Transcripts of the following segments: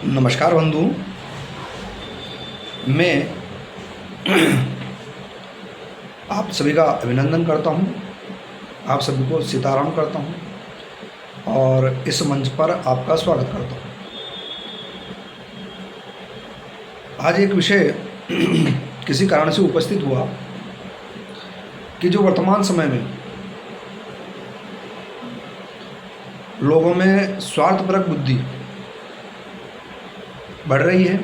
नमस्कार बंधु। मैं आप सभी का अभिनंदन करता हूं, आप सभी को सीताराम करता हूं और इस मंच पर आपका स्वागत करता हूं। आज एक विषय किसी कारण से उपस्थित हुआ कि जो वर्तमान समय में लोगों में स्वार्थपरक बुद्धि बढ़ रही है,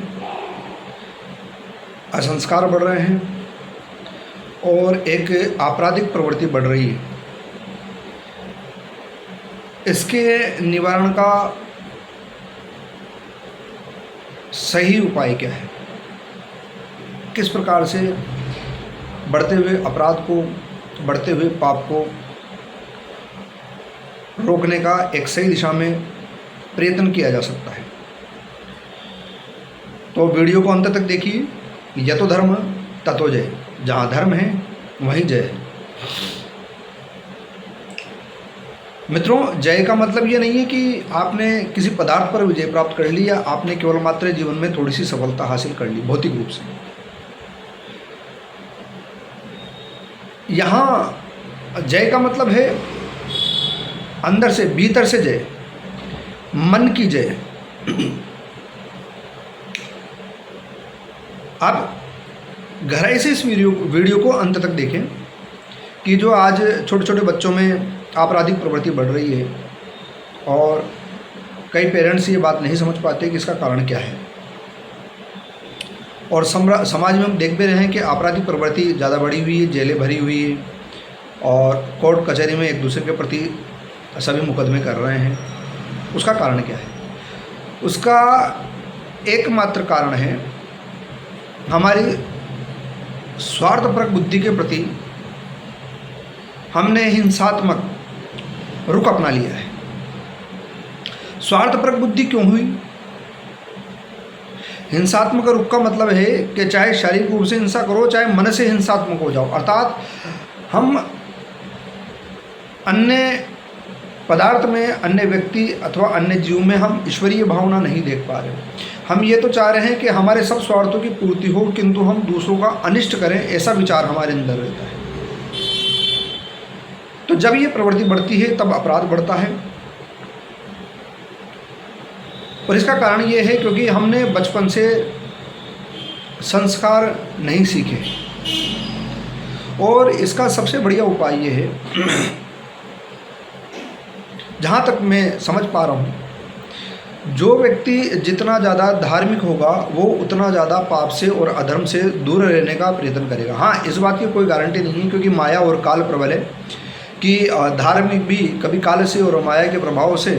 असंस्कार बढ़ रहे हैं और एक आपराधिक प्रवृत्ति बढ़ रही है। इसके निवारण का सही उपाय क्या है? किस प्रकार से बढ़ते हुए अपराध को, बढ़ते हुए पाप को रोकने का एक सही दिशा में प्रयत्न किया जा सकता है? तो वीडियो को अंत तक देखिए। यतो धर्म ततो जय, जहाँ धर्म है वहीं जय है। मित्रों, जय का मतलब ये नहीं है कि आपने किसी पदार्थ पर विजय प्राप्त कर ली या आपने केवल मात्र जीवन में थोड़ी सी सफलता हासिल कर ली भौतिक रूप से। यहाँ जय का मतलब है अंदर से, भीतर से जय, मन की जय। आप गहराई से इस वीडियो को अंत तक देखें कि जो आज छोटे छोटे बच्चों में आपराधिक प्रवृत्ति बढ़ रही है और कई पेरेंट्स ये बात नहीं समझ पाते कि इसका कारण क्या है। और समाज में हम देख भी रहे हैं कि आपराधिक प्रवृत्ति ज़्यादा बढ़ी हुई है, जेलें भरी हुई है और कोर्ट कचहरी में एक दूसरे के प्रति सभी मुकदमे कर रहे हैं। उसका कारण क्या है? उसका एकमात्र कारण है हमारी स्वार्थपरक बुद्धि के प्रति हमने हिंसात्मक रुख अपना लिया है। स्वार्थपरक बुद्धि क्यों हुई? हिंसात्मक रुख का मतलब है कि चाहे शारीरिक रूप से हिंसा करो, चाहे मन से हिंसात्मक हो जाओ। अर्थात हम अन्य पदार्थ में, अन्य व्यक्ति अथवा अन्य जीव में हम ईश्वरीय भावना नहीं देख पा रहे। हम ये तो चाह रहे हैं कि हमारे सब स्वार्थों की पूर्ति हो, किंतु हम दूसरों का अनिष्ट करें, ऐसा विचार हमारे अंदर रहता है। तो जब ये प्रवृत्ति बढ़ती है तब अपराध बढ़ता है। और इसका कारण ये है क्योंकि हमने बचपन से संस्कार नहीं सीखे। और इसका सबसे बढ़िया उपाय ये है, जहाँ तक मैं समझ पा रहा हूँ, जो व्यक्ति जितना ज़्यादा धार्मिक होगा वो उतना ज़्यादा पाप से और अधर्म से दूर रहने का प्रयत्न करेगा। हाँ, इस बात की कोई गारंटी नहीं है क्योंकि माया और काल प्रबल है कि धार्मिक भी कभी काल से और माया के प्रभाव से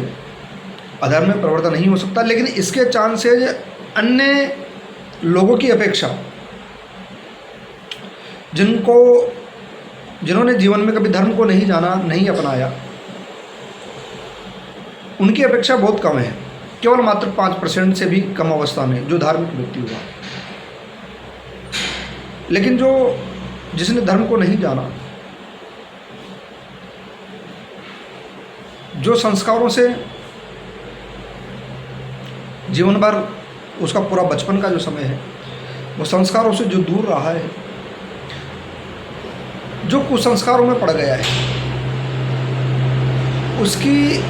अधर्म में प्रवृत्त नहीं हो सकता। लेकिन इसके चांसेज अन्य लोगों की अपेक्षा, जिन्होंने जीवन में कभी धर्म को नहीं जाना, नहीं अपनाया, उनकी अपेक्षा बहुत कम है। केवल मात्र 5% से भी कम अवस्था में जो धार्मिक व्यक्ति हुआ। लेकिन जिसने धर्म को नहीं जाना, जो संस्कारों से जीवन भर, उसका पूरा बचपन का जो समय है वो संस्कारों से जो दूर रहा है, जो कुसंस्कारों में पड़ गया है, उसकी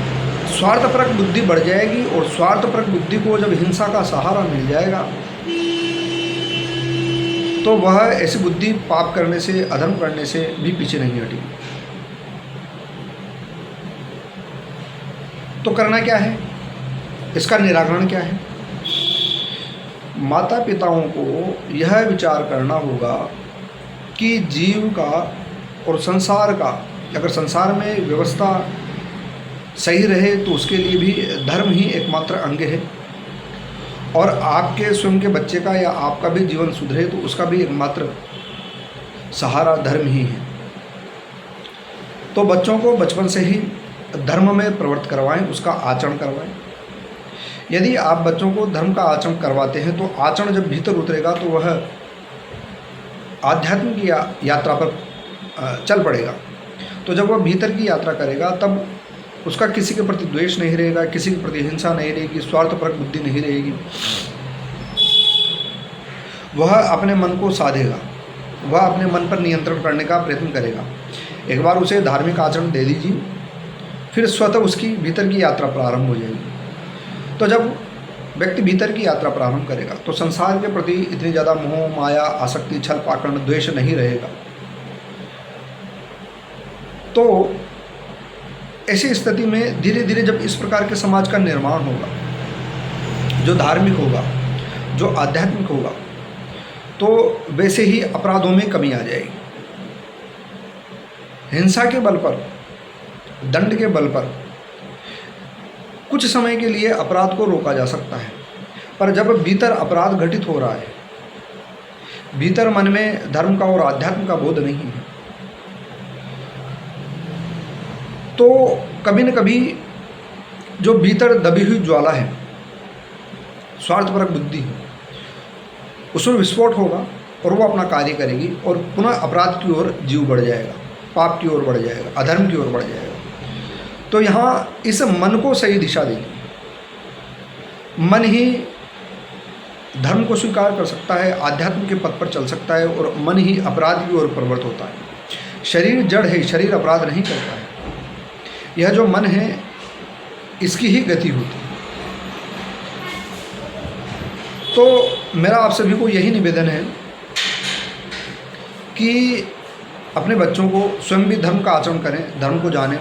स्वार्थपरक बुद्धि बढ़ जाएगी। और स्वार्थपरक बुद्धि को जब हिंसा का सहारा मिल जाएगा तो वह ऐसी बुद्धि पाप करने से, अधर्म करने से भी पीछे नहीं हटेगी। तो करना क्या है? इसका निराकरण क्या है? माता पिताओं को यह विचार करना होगा कि जीव का और संसार का, अगर संसार में व्यवस्था सही रहे तो उसके लिए भी धर्म ही एकमात्र अंग है। और आपके स्वयं के बच्चे का या आपका भी जीवन सुधरे तो उसका भी एकमात्र सहारा धर्म ही है। तो बच्चों को बचपन से ही धर्म में प्रवृत्त करवाएं, उसका आचरण करवाएं। यदि आप बच्चों को धर्म का आचरण करवाते हैं तो आचरण जब भीतर उतरेगा तो वह आध्यात्मिक यात्रा पर चल पड़ेगा। तो जब वह भीतर की यात्रा करेगा तब उसका किसी के प्रति द्वेष नहीं रहेगा, किसी के प्रति हिंसा नहीं रहेगी, स्वार्थपरक बुद्धि नहीं रहेगी। वह अपने मन को साधेगा, वह अपने मन पर नियंत्रण करने का प्रयत्न करेगा। एक बार उसे धार्मिक आचरण दे दीजिए, फिर स्वतः उसकी भीतर की यात्रा प्रारंभ हो जाएगी। तो जब व्यक्ति भीतर की यात्रा प्रारंभ करेगा तो संसार के प्रति इतनी ज़्यादा मोह माया आसक्ति छल पाखंड द्वेष नहीं रहेगा। तो ऐसी स्थिति में धीरे धीरे जब इस प्रकार के समाज का निर्माण होगा, जो धार्मिक होगा, जो आध्यात्मिक होगा, तो वैसे ही अपराधों में कमी आ जाएगी। हिंसा के बल पर, दंड के बल पर कुछ समय के लिए अपराध को रोका जा सकता है, पर जब भीतर अपराध घटित हो रहा है, भीतर मन में धर्म का और आध्यात्म का बोध नहीं है, तो कभी न कभी जो भीतर दबी हुई ज्वाला है, स्वार्थपरक बुद्धि है, उसमें विस्फोट होगा और वो अपना कार्य करेगी और पुनः अपराध की ओर जीव बढ़ जाएगा, पाप की ओर बढ़ जाएगा, अधर्म की ओर बढ़ जाएगा। तो यहाँ इस मन को सही दिशा देगी। मन ही धर्म को स्वीकार कर सकता है, आध्यात्म के पथ पर चल सकता है, और मन ही अपराध की ओर प्रवृत्त होता है। शरीर जड़ है, शरीर अपराध नहीं करता है। यह जो मन है, इसकी ही गति होती है। तो मेरा आप सभी को यही निवेदन है कि अपने बच्चों को स्वयं भी धर्म का आचरण करें, धर्म को जानें।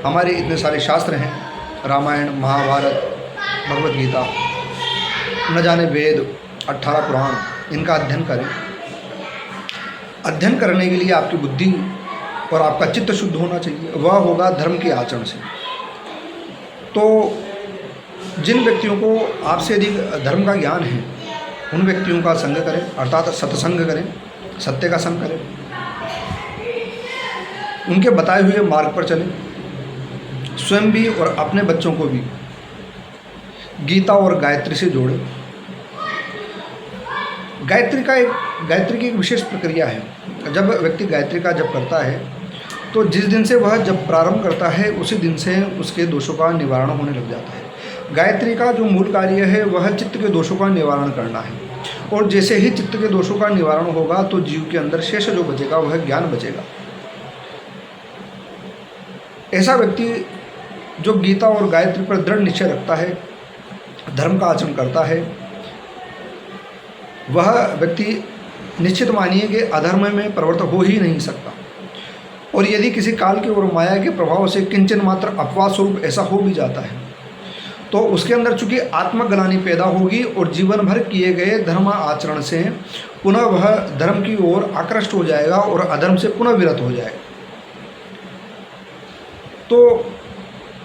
हमारे इतने सारे शास्त्र हैं, रामायण, महाभारत, भगवत गीता, न जाने वेद, 18 पुराण, इनका अध्ययन करें। अध्ययन करने के लिए आपकी बुद्धि और आपका चित्त शुद्ध होना चाहिए, वह होगा धर्म के आचरण से। तो जिन व्यक्तियों को आपसे अधिक धर्म का ज्ञान है, उन व्यक्तियों का संग करें, अर्थात सत्संग करें, सत्य का संग करें, उनके बताए हुए मार्ग पर चलें। स्वयं भी और अपने बच्चों को भी गीता और गायत्री से जोड़ें। गायत्री की एक विशेष प्रक्रिया है। जब व्यक्ति गायत्री का जप करता है तो जिस दिन से वह जब प्रारंभ करता है उसी दिन से उसके दोषों का निवारण होने लग जाता है। गायत्री का जो मूल कार्य है वह चित्त के दोषों का निवारण करना है, और जैसे ही चित्त के दोषों का निवारण होगा तो जीव के अंदर शेष जो बचेगा वह ज्ञान बचेगा। ऐसा व्यक्ति जो गीता और गायत्री पर दृढ़ निश्चय रखता है, धर्म का आचरण करता है, वह व्यक्ति निश्चित मानिए कि अधर्म में प्रवृत्त हो ही नहीं सकता। और यदि किसी काल के और माया के प्रभाव से किंचन मात्र अपवाद स्वरूप ऐसा हो भी जाता है तो उसके अंदर चूंकि आत्मग्लानि पैदा होगी और जीवन भर किए गए धर्म आचरण से पुनः वह धर्म की ओर आकृष्ट हो जाएगा और अधर्म से पुनः विरत हो जाएगा। तो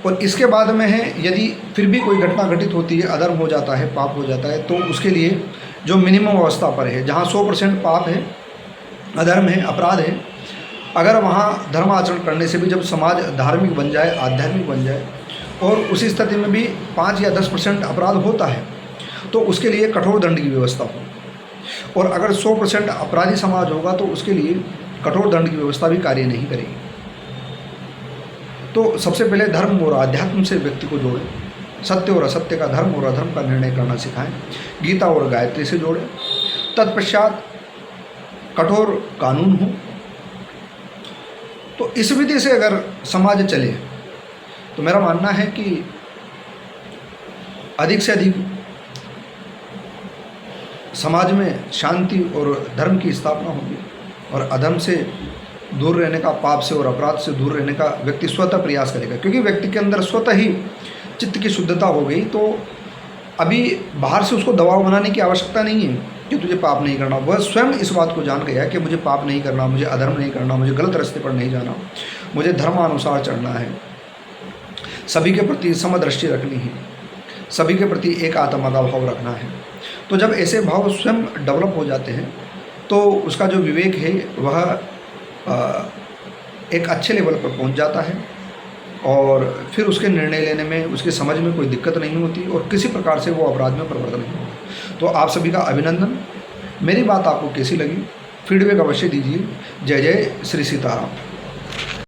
और इसके बाद में है, यदि फिर भी कोई घटना घटित होती है, अधर्म हो जाता है, पाप हो जाता है, तो उसके लिए जो मिनिमम अवस्था पर है, जहाँ 100% पाप है, अधर्म है, अपराध है, अगर वहाँ धर्म आचरण करने से भी जब समाज धार्मिक बन जाए, आध्यात्मिक बन जाए, और उसी स्थिति में भी 5 या 10% अपराध होता है, तो उसके लिए कठोर दंड की व्यवस्था हो। और अगर 100% अपराधी समाज होगा तो उसके लिए कठोर दंड की व्यवस्था भी कार्य नहीं करेगी। तो सबसे पहले धर्म और आध्यात्म से व्यक्ति को जोड़ें, सत्य और असत्य का, धर्म और अधर्म का निर्णय करना सिखाएं, गीता और गायत्री से जोड़ें। तत्पश्चात कठोर कानून हो। तो इस विधि से अगर समाज चले तो मेरा मानना है कि अधिक से अधिक समाज में शांति और धर्म की स्थापना होगी, और अधर्म से दूर रहने का, पाप से और अपराध से दूर रहने का व्यक्ति स्वतः प्रयास करेगा। क्योंकि व्यक्ति के अंदर स्वतः ही चित्त की शुद्धता हो गई, तो अभी बाहर से उसको दबाव बनाने की आवश्यकता नहीं है कि तुझे पाप नहीं करना। वह स्वयं इस बात को जान गया कि मुझे पाप नहीं करना, मुझे अधर्म नहीं करना, मुझे गलत रास्ते पर नहीं जाना, मुझे धर्मानुसार चलना है, सभी के प्रति समदृष्टि रखनी है, सभी के प्रति एक आत्मा का भाव रखना है। तो जब ऐसे भाव स्वयं डेवलप हो जाते हैं तो उसका जो विवेक है वह एक अच्छे लेवल पर पहुंच जाता है, और फिर उसके निर्णय लेने में, उसकी समझ में कोई दिक्कत नहीं होती, और किसी प्रकार से वो अपराध में प्रवृत्त नहीं होता। तो आप सभी का अभिनंदन। मेरी बात आपको कैसी लगी, फीडबैक अवश्य दीजिए। जय जय श्री सीताराम।